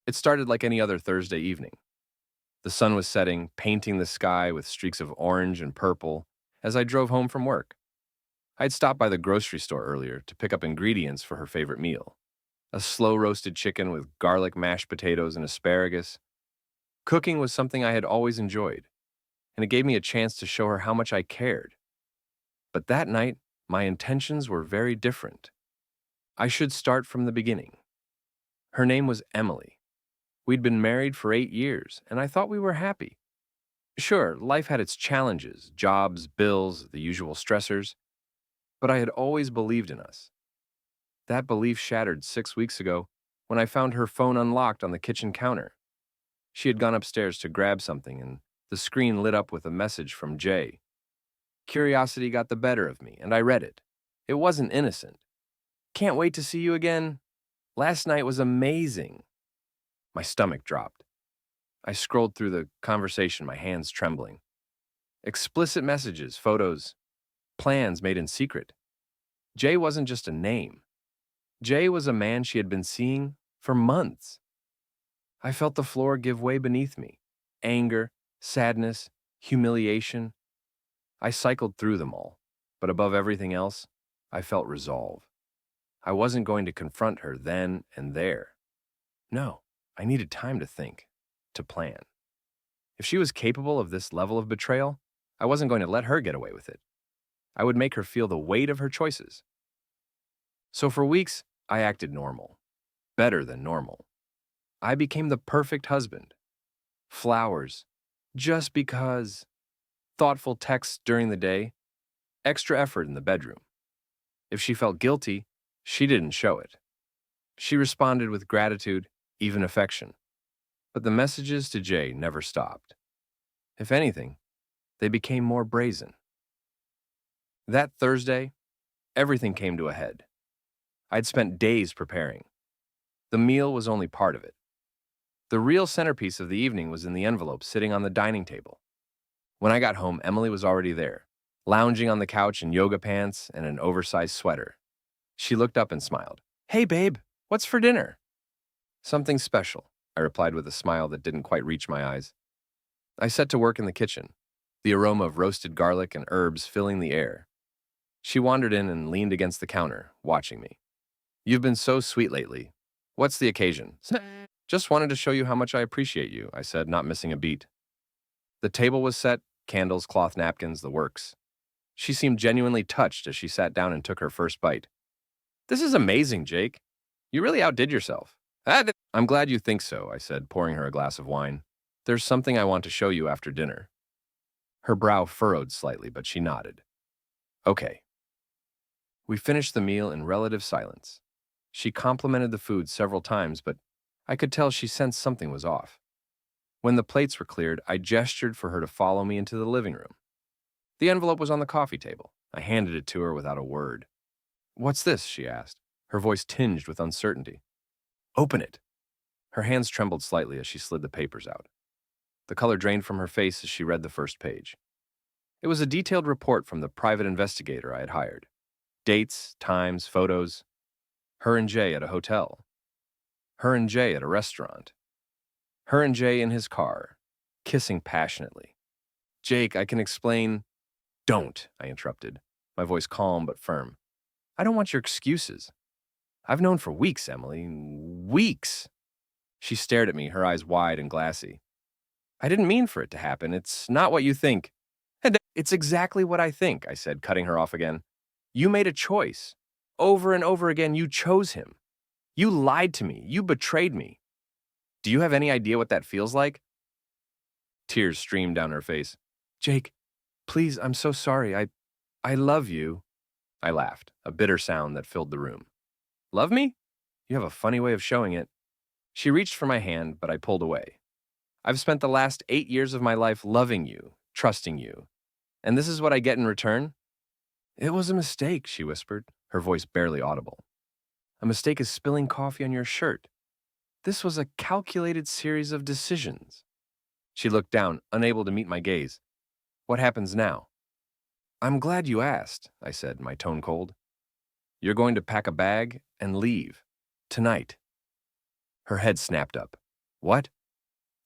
It started like any other Thursday evening. The sun was setting, painting the sky with streaks of orange and purple as I drove home from work. I'd stopped by the grocery store earlier to pick up ingredients for her favorite meal, a slow roasted chicken with garlic mashed potatoes and asparagus. Cooking was something I had always enjoyed, and it gave me a chance to show her how much I cared. But that night, my intentions were very different. I should start from the beginning. Her name was Emily. We'd been married for 8 years, and I thought we were happy. Sure, life had its challenges, jobs, bills, the usual stressors, but I had always believed in us. That belief shattered 6 weeks ago when I found her phone unlocked on the kitchen counter. She had gone upstairs to grab something, and the screen lit up with a message from Jay. Curiosity got the better of me, and I read it. It wasn't innocent. Can't wait to see you again. Last night was amazing. My stomach dropped. I scrolled through the conversation, my hands trembling. Explicit messages, photos, plans made in secret. Jay wasn't just a name. Jay was a man she had been seeing for months. I felt the floor give way beneath me. Anger, sadness, humiliation. I cycled through them all, but above everything else, I felt resolve. I wasn't going to confront her then and there. No, I needed time to think, to plan. If she was capable of this level of betrayal, I wasn't going to let her get away with it. I would make her feel the weight of her choices. So for weeks, I acted normal. Better than normal. I became the perfect husband. Flowers. Just because. Thoughtful texts during the day. Extra effort in the bedroom. If she felt guilty, she didn't show it. She responded with gratitude, even affection. But the messages to Jay never stopped. If anything, they became more brazen. That Thursday, everything came to a head. I'd spent days preparing. The meal was only part of it. The real centerpiece of the evening was in the envelope sitting on the dining table. When I got home, Emily was already there, lounging on the couch in yoga pants and an oversized sweater. She looked up and smiled. "Hey, babe, what's for dinner?" "Something special," I replied with a smile that didn't quite reach my eyes. I set to work in the kitchen, the aroma of roasted garlic and herbs filling the air. She wandered in and leaned against the counter, watching me. "You've been so sweet lately. What's the occasion?" "Just wanted to show you how much I appreciate you," I said, not missing a beat. The table was set, candles, cloth napkins, the works. She seemed genuinely touched as she sat down and took her first bite. "This is amazing, Jake. You really outdid yourself." "I'm glad you think so," I said, pouring her a glass of wine. "There's something I want to show you after dinner." Her brow furrowed slightly, but she nodded. "Okay." We finished the meal in relative silence. She complimented the food several times, but I could tell she sensed something was off. When the plates were cleared, I gestured for her to follow me into the living room. The envelope was on the coffee table. I handed it to her without a word. "What's this?" she asked, her voice tinged with uncertainty. "Open it." Her hands trembled slightly as she slid the papers out. The color drained from her face as she read the first page. It was a detailed report from the private investigator I had hired. Dates, times, photos. Her and Jay at a hotel. Her and Jay at a restaurant. Her and Jay in his car, kissing passionately. "Jake, I can explain—" "Don't," I interrupted, my voice calm but firm. "I don't want your excuses. I've known for weeks, Emily. Weeks." She stared at me, her eyes wide and glassy. "I didn't mean for it to happen. It's not what you think." "And it's exactly what I think," I said, cutting her off again. "You made a choice. Over and over again, you chose him. You lied to me. You betrayed me. Do you have any idea what that feels like?" Tears streamed down her face. "Jake, please, I'm so sorry. I love you." I laughed, a bitter sound that filled the room. "Love me? You have a funny way of showing it." She reached for my hand, but I pulled away. "I've spent the last 8 years of my life loving you, trusting you. And this is what I get in return?" "It was a mistake," she whispered, her voice barely audible. "A mistake is spilling coffee on your shirt. This was a calculated series of decisions." She looked down, unable to meet my gaze. "What happens now?" "I'm glad you asked," I said, my tone cold. "You're going to pack a bag and leave. Tonight." Her head snapped up. What?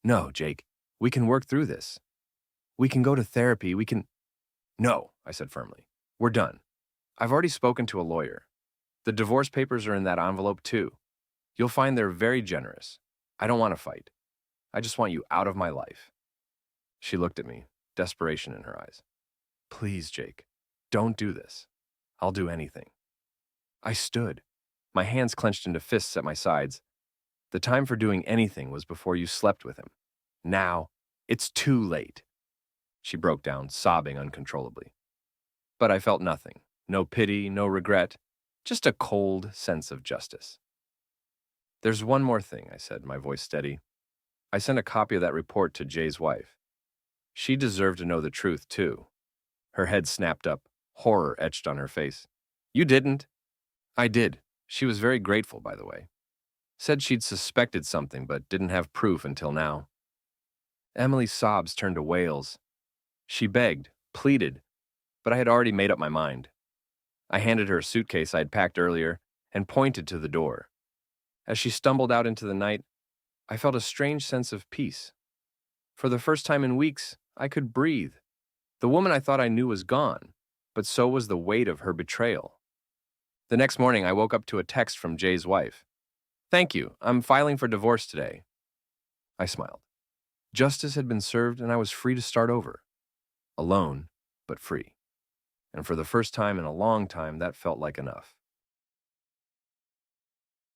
No, Jake. We can work through this. We can go to therapy. We can. No, I said firmly. We're done. I've already spoken to a lawyer. The divorce papers are in that envelope, too. You'll find they're very generous. I don't want to fight. I just want you out of my life. She looked at me, desperation in her eyes. Please, Jake, don't do this. I'll do anything. I stood, my hands clenched into fists at my sides. The time for doing anything was before you slept with him. Now, it's too late. She broke down, sobbing uncontrollably. But I felt nothing. No pity, no regret, just a cold sense of justice. There's one more thing, I said, my voice steady. I sent a copy of that report to Jay's wife. She deserved to know the truth, too. Her head snapped up, horror etched on her face. You didn't? I did. She was very grateful, by the way. Said she'd suspected something, but didn't have proof until now. Emily's sobs turned to wails. She begged, pleaded, but I had already made up my mind. I handed her a suitcase I had packed earlier and pointed to the door. As she stumbled out into the night, I felt a strange sense of peace. For the first time in weeks, I could breathe. The woman I thought I knew was gone, but so was the weight of her betrayal. The next morning, I woke up to a text from Jay's wife. Thank you, I'm filing for divorce today. I smiled. Justice had been served and I was free to start over. Alone, but free. And for the first time in a long time, that felt like enough.